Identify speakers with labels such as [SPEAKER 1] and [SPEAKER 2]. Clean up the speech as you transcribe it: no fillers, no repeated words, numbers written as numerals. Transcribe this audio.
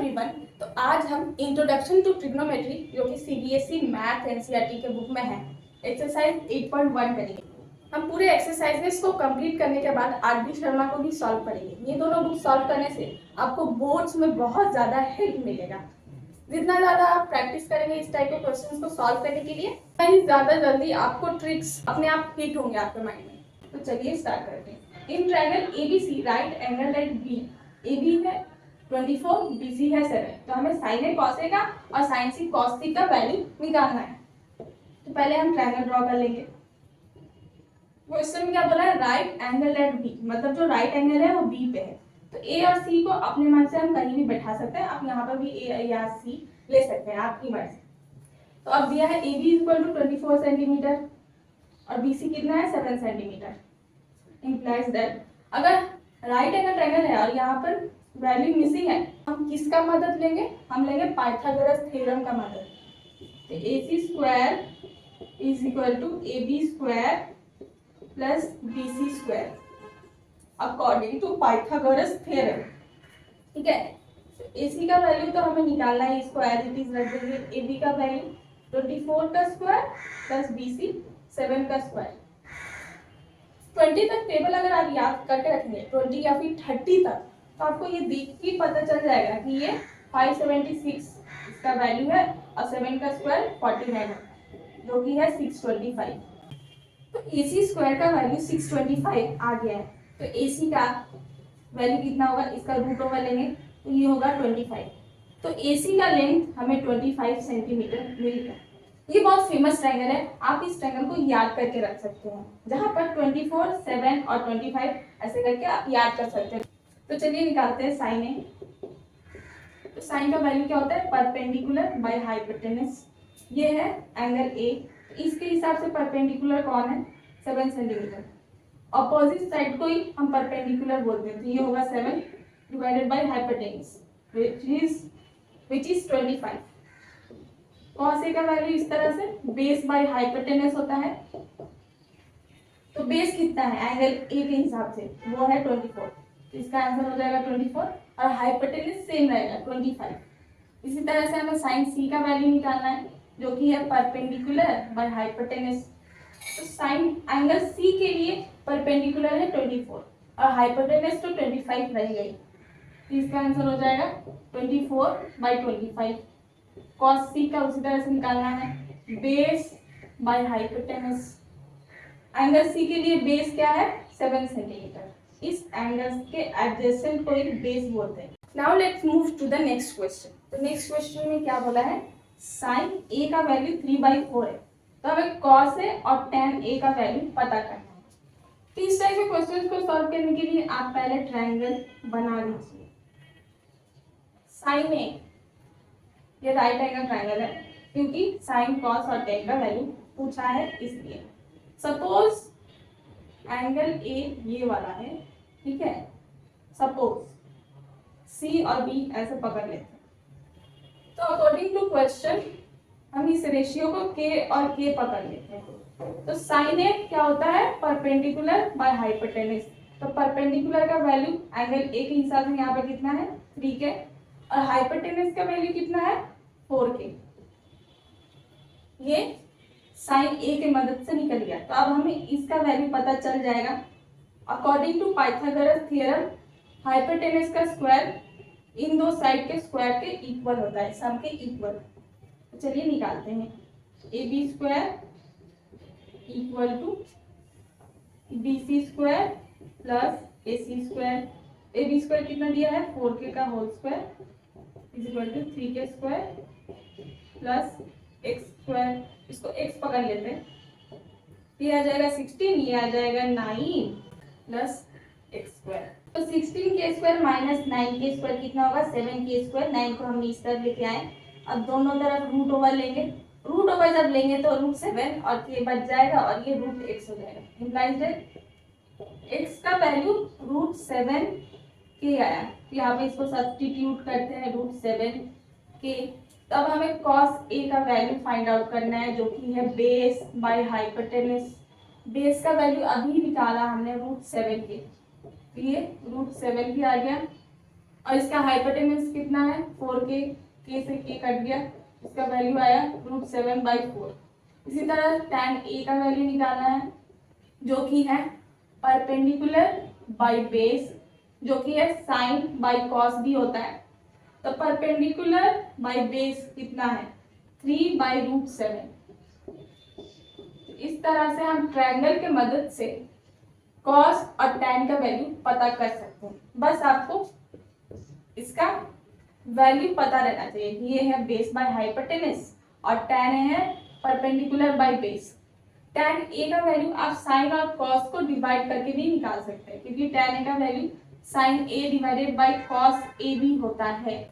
[SPEAKER 1] Everyone. तो आज हम इंट्रोडक्शन टू ट्रिग्नोमेट्री जो कि सीबीएसई मैथ एनसीईआरटी के बुक में है एक्सरसाइज 8.1 करेंगे। हम पूरे एक्सरसाइजेस को कंप्लीट करने के बाद आरबी शर्मा को भी सॉल्व करेंगे। ये दोनों बुक सॉल्व करने से आपको बोर्ड्स में बहुत ज़्यादा हेल्प मिलेगा। जितना ज़्यादा आप प्रैक्टिस करेंगे इस टाइप के क्वेश्चंस को सॉल्व करने के लिए, कहीं ज़्यादा जल्दी आपको ट्रिक्स अपने आप हिट होंगे आपके माइंड में। तो चलिए स्टार्ट करते हैं। In triangle ABC right angle at B, AB है 24, बीसी है 7। तो हमें साइन ए कॉस ए का और साइन सी कॉस सी का वैल्यू निकालना है। तो पहले हम ट्रायंगल ड्रॉ कर लेंगे। क्वेश्चन में क्या बोला है, राइट एंगल एट बी, मतलब जो राइट एंगल है वो बी पे है। तो ए और सी को अपने मन से हम कहीं भी बैठा सकते हैं। आप यहाँ पर भी ए या सी ले सकते हैं, आपकी मर्जी। तो अब दिया है A B equal to 24 centimetre और बी सी कितना है 7 सेंटीमीटर। इंप्लाइज दैट अगर राइट एंगल ट्रायंगल है और यहाँ पर वैल्यू मिसिंग है, हम किसका मदद लेंगे, हम लेंगे पाइथागोरस थ्योरम का मदद। तो AC square is equal to AB square plus BC square according to Pythagoras theorem. ठीक है, तो AC का वैल्यू तो हमें निकालना है, इसको एज इट इज रख देंगे। AB का वैल्यू 24 का स्क्वायर प्लस BC 7 का स्क्वायर। 20 तक टेबल अगर आप याद करके रखेंगे, 20 या फिर 30 तक, तो आपको ये देख के पता चल जाएगा कि ये 576 इसका वैल्यू है और 7 का स्क्वायर 49 है, जो कि है 625। तो AC स्क्वायर का वैल्यू 625 आ गया है। तो AC का वैल्यू कितना होगा, इसका रूट ओवर लेंगे तो ये होगा 25। तो AC का लेंथ हमें 25 सेंटीमीटर मिल गया। ये बहुत फेमस ट्रायंगल है, आप इस ट्रायंगल को याद करके रख सकते हैं, जहां पर 24, 7 और 25 ऐसे करके आप याद कर सकते हैं। तो चलिए निकालते हैं साइन ए। तो साइन का वैल्यू क्या होता है, परपेंडिकुलर बाय हाइपोटेनस। ये है एंगल ए, इसके हिसाब से परपेंडिकुलर कौन है 7 सेंटीमीटर। अपोजिट साइड को ही हम परपेंडिकुलर बोलते हैं। तो ये होगा 7 divided by hypotenuse which is 25। Cos A का वैल्यू इस तरह से बेस बाय हाइपोटेनस होता है। तो बेस कितना है एंगल ए के हिसाब से, वो है 24। तो इसका आंसर हो जाएगा 24 और हाइपोटेनस सेम रहेगा 25। इसी तरह से हमें साइन सी का वैल्यू निकालना है, जो कि है परपेंडिकुलर बाय हाइपोटेनस। तो साइन एंगल सी के लिए परपेंडिकुलर है 24 और हाइपोटेनस तो 25 रह गई। तो इसका आंसर हो जाएगा 24/25। कॉस सी का उसी तरह से निकालना है, base by hypotenuse. Angle C के लिए बेस क्या है 7 सेंटीमीटर। इस एंगल के एडजेसेंट को ही बेस बोलते हैं। Now let's move to the next question. तो नेक्स्ट क्वेश्चन में क्या बोला है, साइन ए का वैल्यू 3/4 है। तो हमें कॉस ए और tan ए का वैल्यू पता करना है। तो इस टाइप के क्वेश्चन को सॉल्व करने के लिए आप पहले ट्रायंगल बना लीजिए। साइन ए ये राइट एंगल ट्रायंगल है, क्योंकि साइन कॉस और tan का वैल्यू पूछा है इसलिए। सपोज एंगल ए ये वाला है, ठीक है। सपोज सी और बी ऐसे पकड़ लेते हैं। तो अकॉर्डिंग टू क्वेश्चन हम इस रेशियो को के और के पकड़ लेते हैं। तो साइन ए क्या होता है, परपेंडिकुलर बाय हाइपोटेनस। तो परपेंडिकुलर का वैल्यू एंगल ए के हिसाब से यहाँ पे कितना है 3 के, और हाइपोटेनस का वैल्यू कितना है 4 के। ये साइन ए के मदद से निकल गया। तो अब हमें इसका वैल्यू पता चल जाएगा। According to Pythagoras theorem hypotenuse का स्क्वायर इन दो साइड के स्क्वायर के इक्वल होता है, सम के इक्वल। तो चलिए निकालते हैं। A B square equal to B C square plus A C square. A B square कितना दिया है 4k का whole square is equal to 3k square plus x square. इसको x पकड़ लेते हैं, ये आ जाएगा 16, ये आ जाएगा 9 प्लस एक्स स्क्वायर। तो 16k square minus 9k square कितना होगा 7k स्क्वायर। 9 को हमने इस तरफ लेके आए। अब दोनों तरफ रूट ओवर लेंगे। रूट ओवर जब लेंगे तो रूट 7 और k बच जाएगा और ये रूट x हो जाएगा। इम्प्लाइज दैट x का वैल्यू रूट 7k आया। यहाँ पे इसको सब्स्टिट्यूट करते हैं रूट 7k। तब हमें cos a का वैल्यू फाइंड आउट करना है, जो कि है बेस बाय हाइपोटेनस। बेस का वैल्यू अभी निकाला हमने रूट 7 के, ये रूट 7 भी आ गया और इसका हाइपोटेनस कितना है 4k से k कट गया, इसका वैल्यू आया √7/4। इसी तरह tan a का वैल्यू निकालना है जो कि है परपेंडिकुलर बाय बेस, जो कि है साइन बाय कॉस भी होता है। तो परपेंडिकुलर बाय बेस कितना है 3/√7। इस तरह से हम ट्रायंगल के मदद से कॉस और tan का वैल्यू पता कर सकते हैं। बस आपको इसका वैल्यू पता रहना चाहिए कि ये है बेस बाय हाइपोटेनस और tan है perpendicular by base. tan a का वैल्यू आप साइन और कॉस को डिवाइड करके भी निकाल सकते हैं, क्योंकि tan a का value sine a divided by cos a भी होता है।